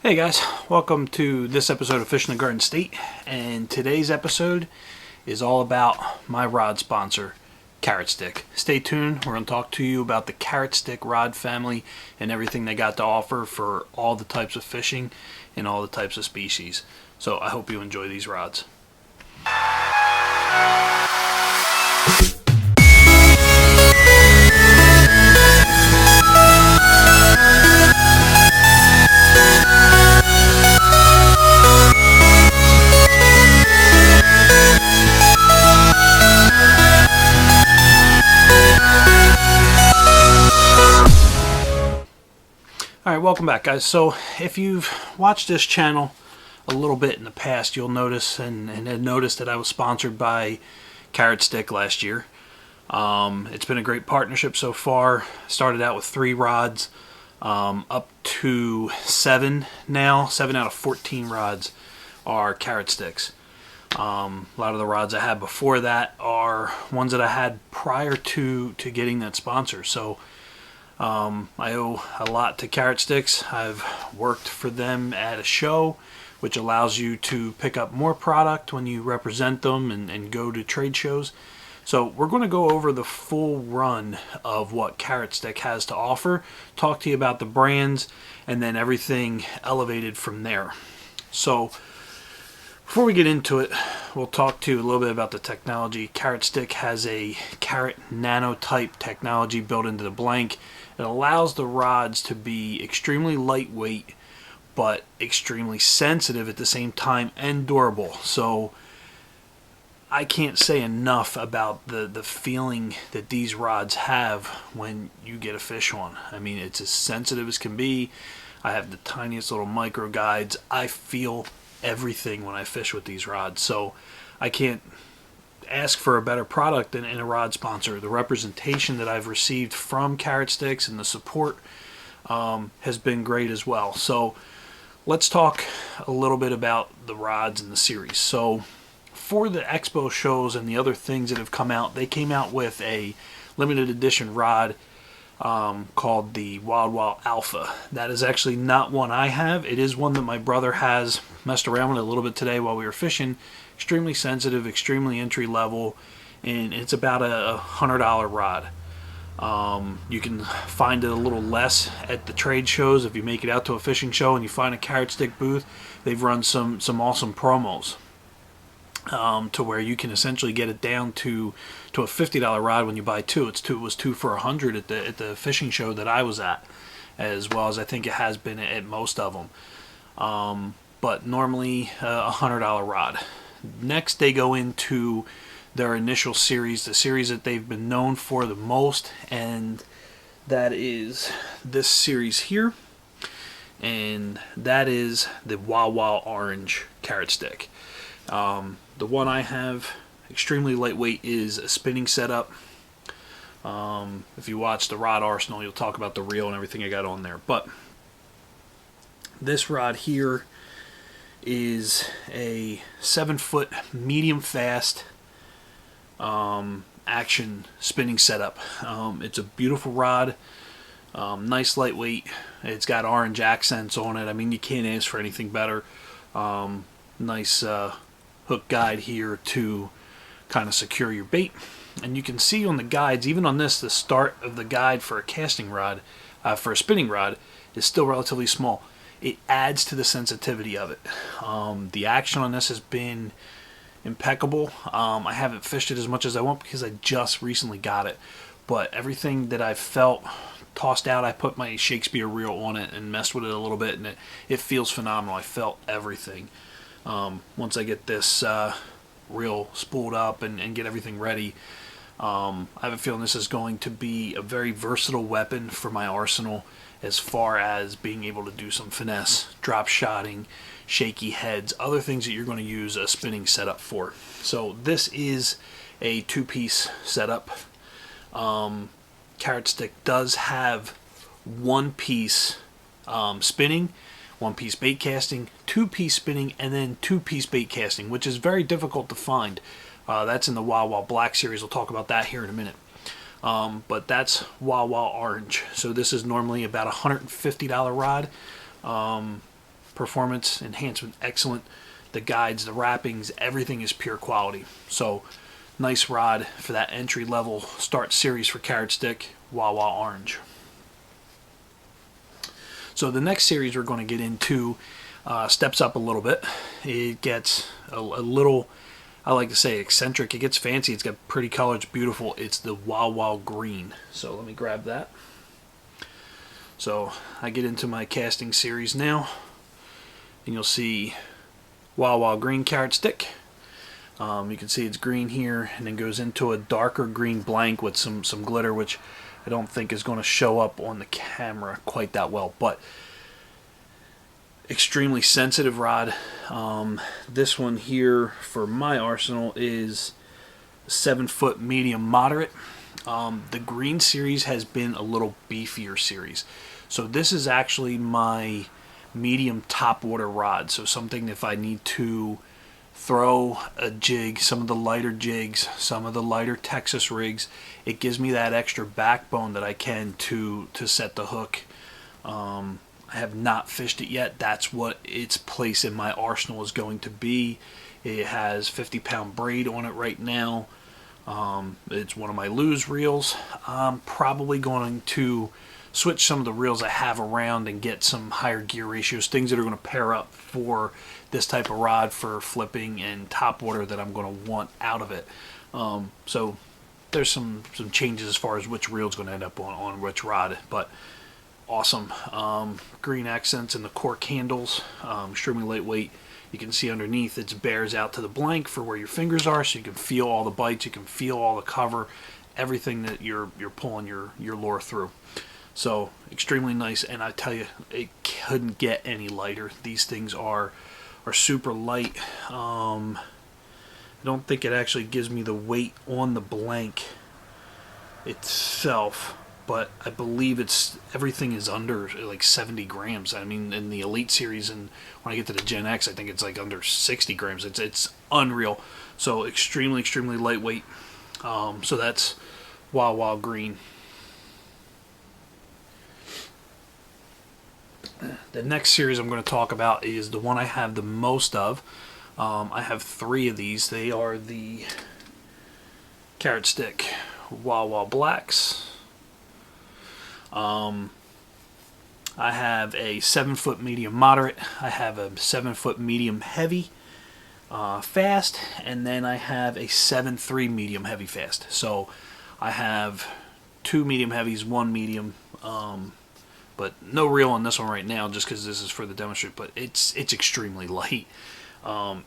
Hey guys, welcome to this episode of Fishing the Garden State, and today's episode is all about my rod sponsor, Carrot Stick. Stay tuned, we're going to talk to you about the Carrot Stick rod family and everything they got to offer for all the types of fishing and all the types of species. So I hope you enjoy these rods. Alright, welcome back guys. So if you've watched this channel a little bit in the past, you'll notice and had noticed that I was sponsored by Carrot Stick last year. It's been a great partnership so far. Started out with 3 rods, up to 7 now. 7 out of 14 rods are Carrot Sticks. A lot of the rods I had before that are ones that I had prior to getting that sponsor. So I owe a lot to Carrot Sticks. I've worked for them at a show, which allows you to pick up more product when you represent them and go to trade shows. So we're going to go over the full run of what Carrot Stick has to offer, talk to you about the brands, and then everything elevated from there. So before we get into it, we'll talk to you a little bit about the technology. Carrot Stick has a Carrot Nano type technology built into the blank. It allows the rods to be extremely lightweight but extremely sensitive at the same time and durable. So I can't say enough about the feeling that these rods have when you get a fish on. I mean, it's as sensitive as can be. I have the tiniest little micro guides. I feel everything when I fish with these rods. So I can't ask for a better product than in a rod sponsor. The representation that I've received from Carrot Sticks and the support has been great as well. So let's talk a little bit about the rods in the series. So for the expo shows and the other things that have come out, they came out with a limited edition rod called the Wild Alpha. That is actually not one I have. It is one that my brother has. Messed around with it a little bit today while we were fishing. Extremely sensitive, extremely entry level, and it's about a $100 rod. You can find it a little less at the trade shows. If you make it out to a fishing show and you find a Carrot Stick booth, they've run some awesome promos to where you can essentially get it down to a $50 rod when you buy 2. It was 2 for $100 at the fishing show that I was at, as well as I think it has been at most of them. But normally a $100 rod. Next, they go into their initial series, the series that they've been known for the most, and that is this series here, and that is the Wild Orange Carrot Stick. The one I have, extremely lightweight, is a spinning setup. If you watch the Rod Arsenal, you'll talk about the reel and everything I got on there. But this rod here is a 7-foot medium fast action spinning setup. It's a beautiful rod, nice lightweight. It's got orange accents on it. I mean, you can't ask for anything better. Nice hook guide here to kind of secure your bait, and you can see on the guides, even on this, the start of the guide for a casting rod, for a spinning rod, is still relatively small. It adds to the sensitivity of it. The action on this has been impeccable. I haven't fished it as much as I want because I just recently got it, but everything that I've felt tossed out, I put my Shakespeare reel on it and messed with it a little bit, and it feels phenomenal. I felt everything. Once I get this reel spooled up and get everything ready, I have a feeling this is going to be a very versatile weapon for my arsenal as far as being able to do some finesse, drop shotting, shaky heads, other things that you're going to use a spinning setup for. So this is a 2-piece setup. Carrot Stick does have 1-piece spinning, 1-piece bait casting, 2-piece spinning, and then 2-piece bait casting, which is very difficult to find. That's in the Wild Black series. We'll talk about that here in a minute. But that's Wild Orange. So this is normally about a $150 rod. performance enhancement, excellent. The guides, the wrappings, everything is pure quality. So nice rod for that entry level start series for Carrot Stick, Wawa Orange. So the next series we're going to get into steps up a little bit. It gets a little, I like to say, eccentric. It gets fancy. It's got pretty colors, beautiful. It's the Wawa Green. So let me grab that. So I get into my casting series now, and you'll see Wawa Green Carrot Stick. You can see it's green here, and then goes into a darker green blank with some glitter, which I don't think is going to show up on the camera quite that well, but extremely sensitive rod. This one here for my arsenal is 7-foot medium moderate. The green series has been a little beefier series, so this is actually my medium top water rod. So something if I need to throw a jig, some of the lighter jigs, some of the lighter Texas rigs, it gives me that extra backbone that I can to set the hook. I have not fished it yet. That's what its place in my arsenal is going to be. It has 50-pound braid on it right now. It's one of my lose reels. I'm probably going to switch some of the reels I have around and get some higher gear ratios, things that are going to pair up for this type of rod for flipping and top water that I'm going to want out of it. So there's some changes as far as which reel is going to end up on which rod, but awesome. Green accents in the cork handles, extremely lightweight. You can see underneath it bears out to the blank for where your fingers are, so you can feel all the bites, you can feel all the cover, everything that you're pulling your lure through. So extremely nice, and I tell you, it couldn't get any lighter. These things are super light. I don't think it actually gives me the weight on the blank itself, but I believe everything is under like 70 grams. I mean, in the Elite series, and when I get to the Gen X, I think it's like under 60 grams. It's unreal. So extremely lightweight. So that's Wawa Green. The next series I'm going to talk about is the one I have the most of. I have 3 of these. They are the Carrot Stick Wawa Blacks. I have a 7-foot medium moderate. I have a 7-foot medium heavy fast, and then I have a 7.3 medium heavy fast. So I have 2 medium heavies, 1 medium. But no reel on this one right now, just because this is for the demonstration. But it's extremely light.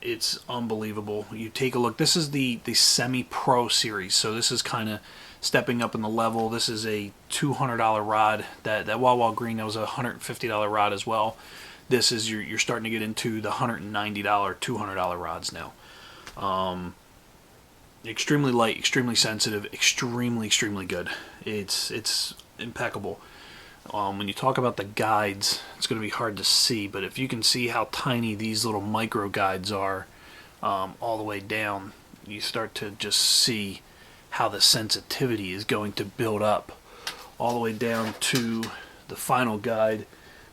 It's unbelievable. You take a look. This is the semi-pro series, so this is kind of stepping up in the level. This is a $200 rod. That Wawa Green, that was a $150 rod as well. This is you're starting to get into the $190, $200 rods now. Extremely light, extremely sensitive, extremely good. It's impeccable. When you talk about the guides, it's going to be hard to see, but if you can see how tiny these little micro guides are all the way down, you start to just see how the sensitivity is going to build up all the way down to the final guide.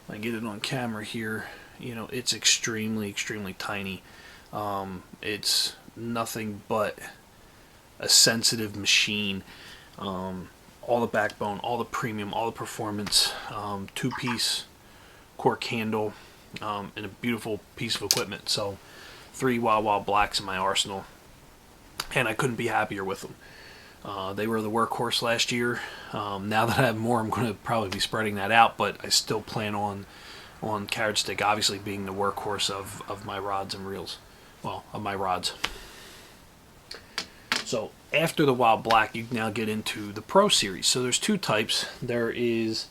I get it on camera here. You know, it's extremely tiny. It's nothing but a sensitive machine. All the backbone, all the premium, all the performance, 2-piece cork handle, and a beautiful piece of equipment. So 3 Wawa Blacks in my arsenal, and I couldn't be happier with them. They were the workhorse last year. Now that I have more, I'm going to probably be spreading that out, but I still plan on Carrot Stick obviously being the workhorse of my rods and reels. Well, of my rods. So after the Wild Black, you now get into the Pro series. So there's 2 types. There is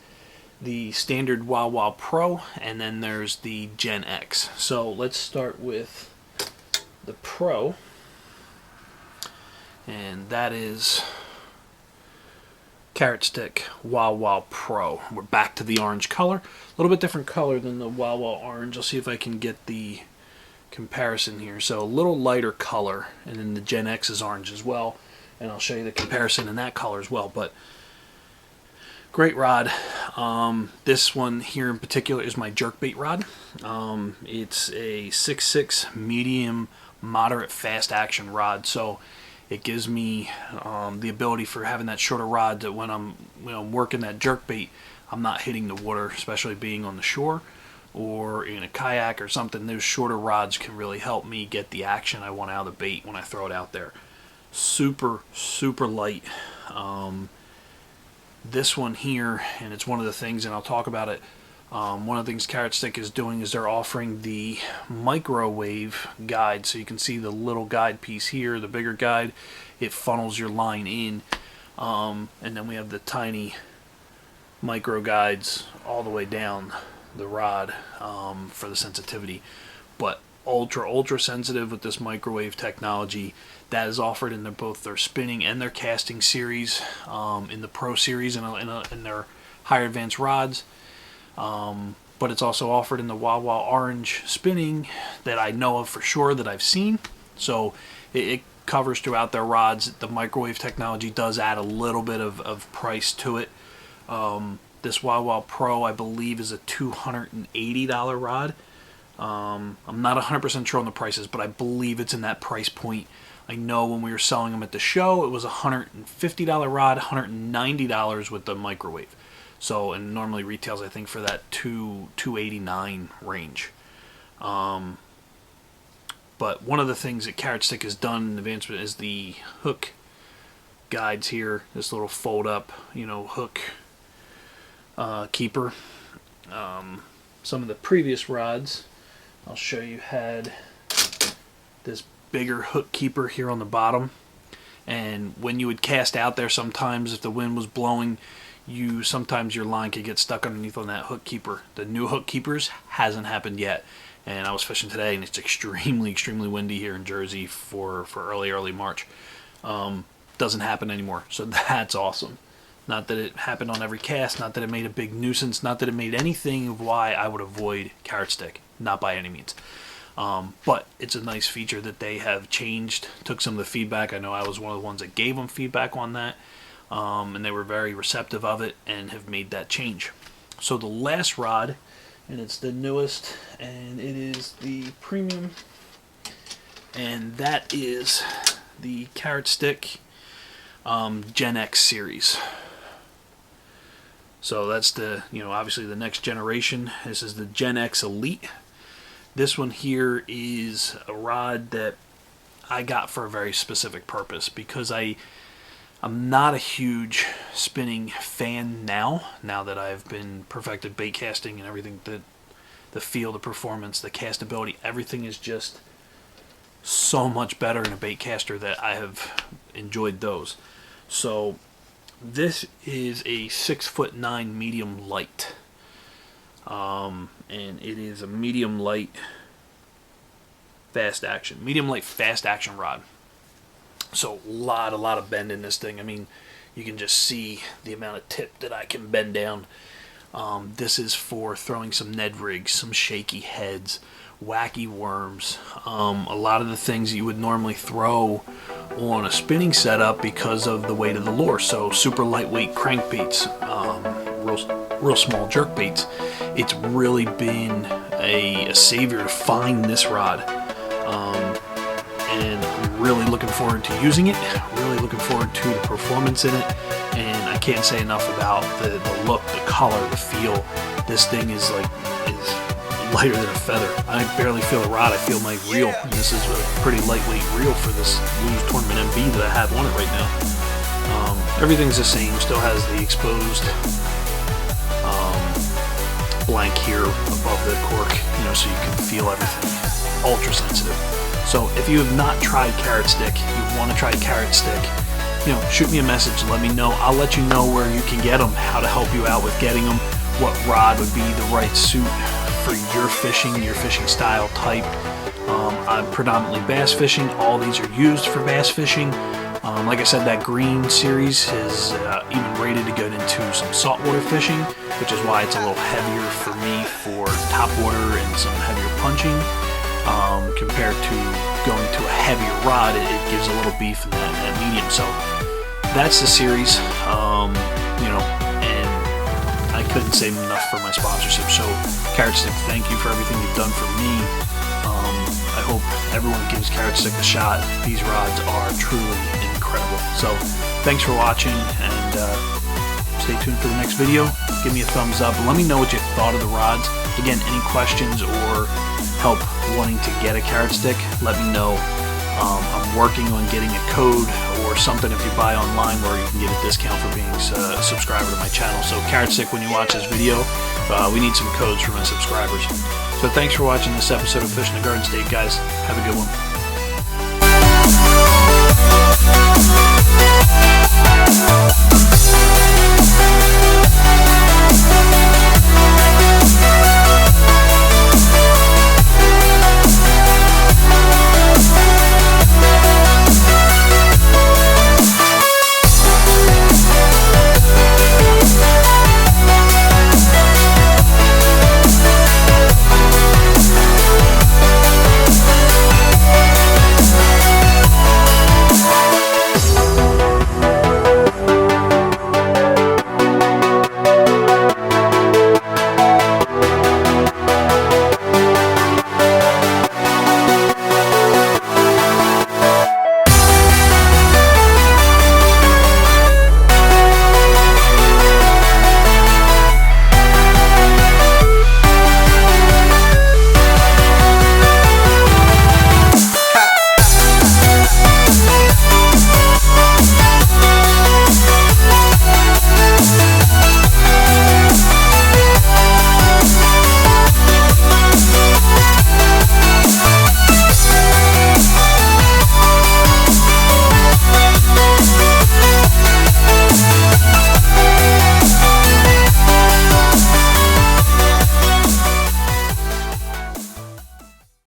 the standard Wawa Pro, and then there's the Gen X. So let's start with the Pro, and that is Carrot Stick Wawa Pro. We're back to the orange color. A little bit different color than the Wawa Orange. I'll see if I can get the comparison here. So a little lighter color, and then the Gen X is orange as well, and I'll show you the comparison in that color as well. But Great rod. This one here in particular is my jerkbait rod. It's a 6.6 medium moderate fast action rod, so it gives me the ability for having that shorter rod that when I'm working that jerkbait, I'm not hitting the water, especially being on the shore or in a kayak or something. Those shorter rods can really help me get the action I want out of the bait when I throw it out there. Super light. This one here, and it's one of the things, and I'll talk about it, one of the things Carrot Stick is doing is they're offering the microwave guide. So you can see the little guide piece here, the bigger guide, it funnels your line in, and then we have the tiny micro guides all the way down the rod for the sensitivity. But ultra sensitive with this microwave technology that is offered in both their spinning and their casting series, in the Pro series and in their higher advanced rods. But it's also offered in the Wawa Orange spinning that I know of for sure, that I've seen. So it covers throughout their rods. The microwave technology does add a little bit of price to it. This Wawa Pro, I believe, is a $280 rod. I'm not 100% sure on the prices, but I believe it's in that price point. I know when we were selling them at the show, it was a $150 rod, $190 with the microwave. So, and normally retails, I think, for that $289 range. But one of the things that Carrot Stick has done in advancement is the hook guides here. This little fold up, hook keeper. Some of the previous rods, I'll show you, had this bigger hook keeper here on the bottom, and when you would cast out there, sometimes if the wind was blowing, sometimes your line could get stuck underneath on that hook keeper. The new hook keepers hasn't happened yet, and I was fishing today and it's extremely windy here in Jersey for early March. Doesn't happen anymore, so that's awesome. Not that it happened on every cast, not that it made a big nuisance, not that it made anything of why I would avoid Carrot Stick, not by any means. But it's a nice feature that they have changed. Took some of the feedback. I know I was one of the ones that gave them feedback on that, and they were very receptive of it and have made that change. So the last rod, and it's the newest, and it is the premium, and that is the Carrot Stick Gen X series. So that's the, obviously the next generation. This is the Gen X Elite. This one here is a rod that I got for a very specific purpose, because I'm not a huge spinning fan now that I've been perfected bait casting and everything. The feel, the performance, the castability, everything is just so much better in a bait caster that I have enjoyed those. So this is a 6'9" medium light. And it is a medium light fast action rod. So a lot of bend in this thing. I mean, you can just see the amount of tip that I can bend down. This is for throwing some Ned rigs, some shaky heads, wacky worms, a lot of the things you would normally throw on a spinning setup because of the weight of the lure. So super lightweight crankbaits, real small jerk baits. It's really been a savior to find this rod, and I'm really looking forward to using it, really looking forward to the performance in it, and I can't say enough about the look, the color, the feel. This thing is lighter than a feather. I barely feel a rod, I feel my reel, and this is a pretty lightweight reel for this Lose Tournament MB that I have on it right now. Everything's the same, still has the exposed blank here above the cork, so you can feel everything. Ultra sensitive. So if you have not tried Carrot Stick, you want to try Carrot Stick, shoot me a message, let me know. I'll let you know where you can get them, how to help you out with getting them, what rod would be the right suit for your fishing style type. I'm predominantly bass fishing. All these are used for bass fishing. Like I said, that green series is even rated to get into some saltwater fishing, which is why it's a little heavier for me for topwater and some heavier punching. Compared to going to a heavier rod, it gives a little beef in that medium. So that's the series, and I couldn't say enough for my sponsorship. So Carrot Stick, thank you for everything you've done for me. I hope everyone gives Carrot Stick a shot. These rods are truly incredible. So thanks for watching, and stay tuned for the next video. Give me a thumbs up. Let me know what you thought of the rods. Again, any questions or help wanting to get a Carrot Stick, let me know. I'm working on getting a code or something if you buy online where you can get a discount for being a subscriber to my channel. So Carrot Stick, when you watch this video, we need some codes for my subscribers. So thanks for watching this episode of Fishing the Garden State, guys. Have a good one.